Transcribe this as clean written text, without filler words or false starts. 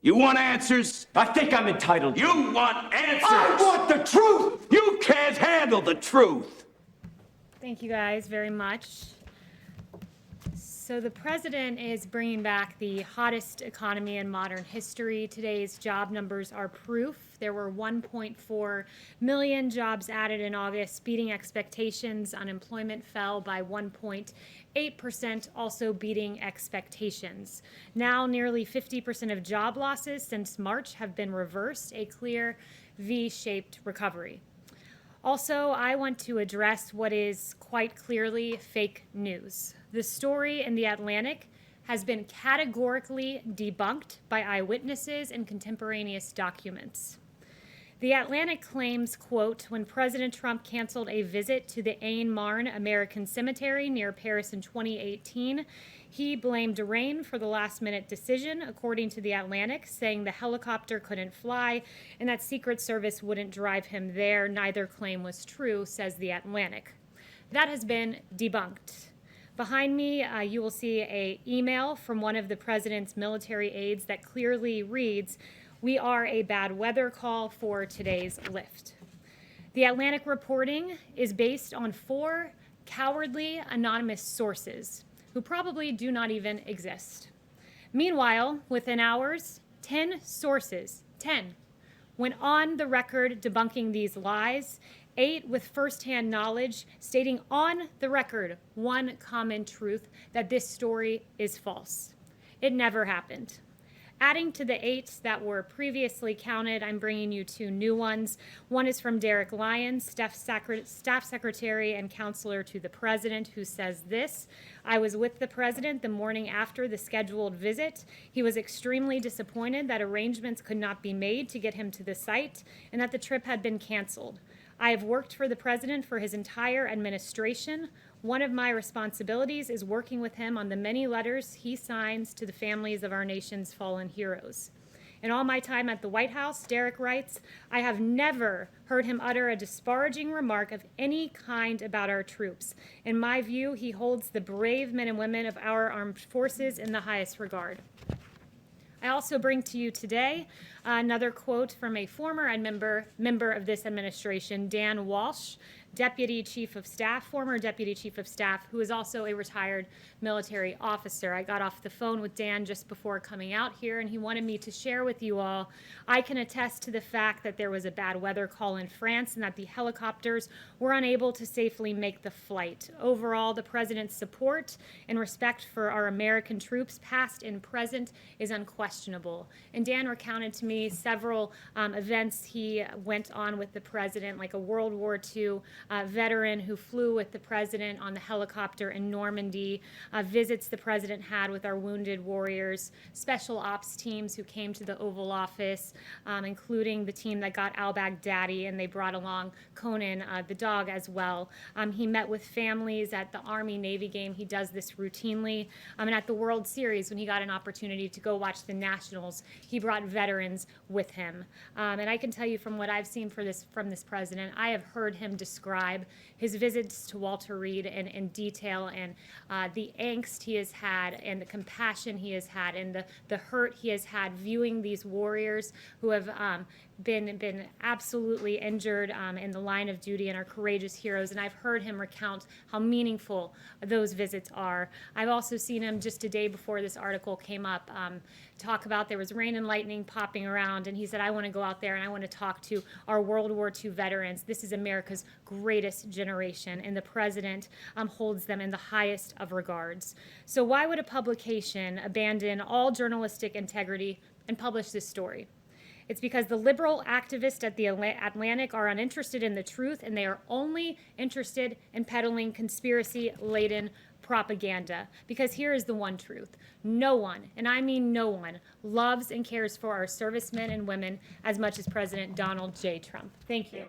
You want answers? I think I'm entitled to. You want answers? I want the truth! You can't handle the truth! Thank you guys very much. So the president is bringing back the hottest economy in modern history. Today's job numbers are proof. There were 1.4 million jobs added in August, beating expectations. Unemployment fell by 1.8%, also beating expectations. Now nearly 50% of job losses since March have been reversed, a clear V-shaped recovery. Also, I want to address what is quite clearly fake news. The story in The Atlantic has been categorically debunked by eyewitnesses and contemporaneous documents. The Atlantic claims, quote, when President Trump canceled a visit to the Aisne-Marne American Cemetery near Paris in 2018, he blamed rain for the last-minute decision, according to The Atlantic, saying the helicopter couldn't fly and that Secret Service wouldn't drive him there. Neither claim was true, says The Atlantic. That has been debunked. Behind me, you will see an email from one of the president's military aides that clearly reads, "We are a bad weather call for today's lift." The Atlantic reporting is based on 4 cowardly anonymous sources who probably do not even exist. Meanwhile, within hours, 10 sources, 10, went on the record debunking these lies, 8 with firsthand knowledge, stating on the record one common truth, that this story is false. It never happened. Adding to the 8 that were previously counted, I'm bringing you 2 new ones. One is from Derek Lyons, staff secretary and counselor to the president, who says this: I was with the president the morning after the scheduled visit. He was extremely disappointed that arrangements could not be made to get him to the site and that the trip had been canceled. I have worked for the president for his entire administration. One of my responsibilities is working with him on the many letters he signs to the families of our nation's fallen heroes. In all my time at the White House, Derek writes, I have never heard him utter a disparaging remark of any kind about our troops. In my view, he holds the brave men and women of our armed forces in the highest regard. I also bring to you today another quote from a former member of this administration, Dan Walsh, former Deputy Chief of Staff, who is also a retired military officer. I got off the phone with Dan just before coming out here, and he wanted me to share with you all, I can attest to the fact that there was a bad weather call in France and that the helicopters were unable to safely make the flight. Overall, the president's support and respect for our American troops, past and present, is unquestionable. And Dan recounted to me several events he went on with the president, like a World War II veteran who flew with the president on the helicopter in Normandy, visits the president had with our wounded warriors, special ops teams who came to the Oval Office, including the team that got al-Baghdadi, and they brought along Conan, the dog, as well. He met with families at the Army-Navy game. He does this routinely. And at the World Series, when he got an opportunity to go watch the Nationals, he brought veterans with him. And I can tell you from what I've seen from this president, I have heard him describe his visits to Walter Reed in detail, and the angst he has had and the compassion he has had and the hurt he has had viewing these warriors who have been absolutely injured in the line of duty and are courageous heroes. And I've heard him recount how meaningful those visits are. I've also seen him just a day before this article came up talk about there was rain and lightning popping around, and he said, I want to go out there and I want to talk to our World War II veterans. This is America's greatest generation, and the president holds them in the highest of regards. So why would a publication abandon all journalistic integrity and publish this story? It's because the liberal activists at the Atlantic are uninterested in the truth, and they are only interested in peddling conspiracy-laden propaganda. Because here is the one truth. No one, and I mean no one, loves and cares for our servicemen and women as much as President Donald J. Trump. Thank you.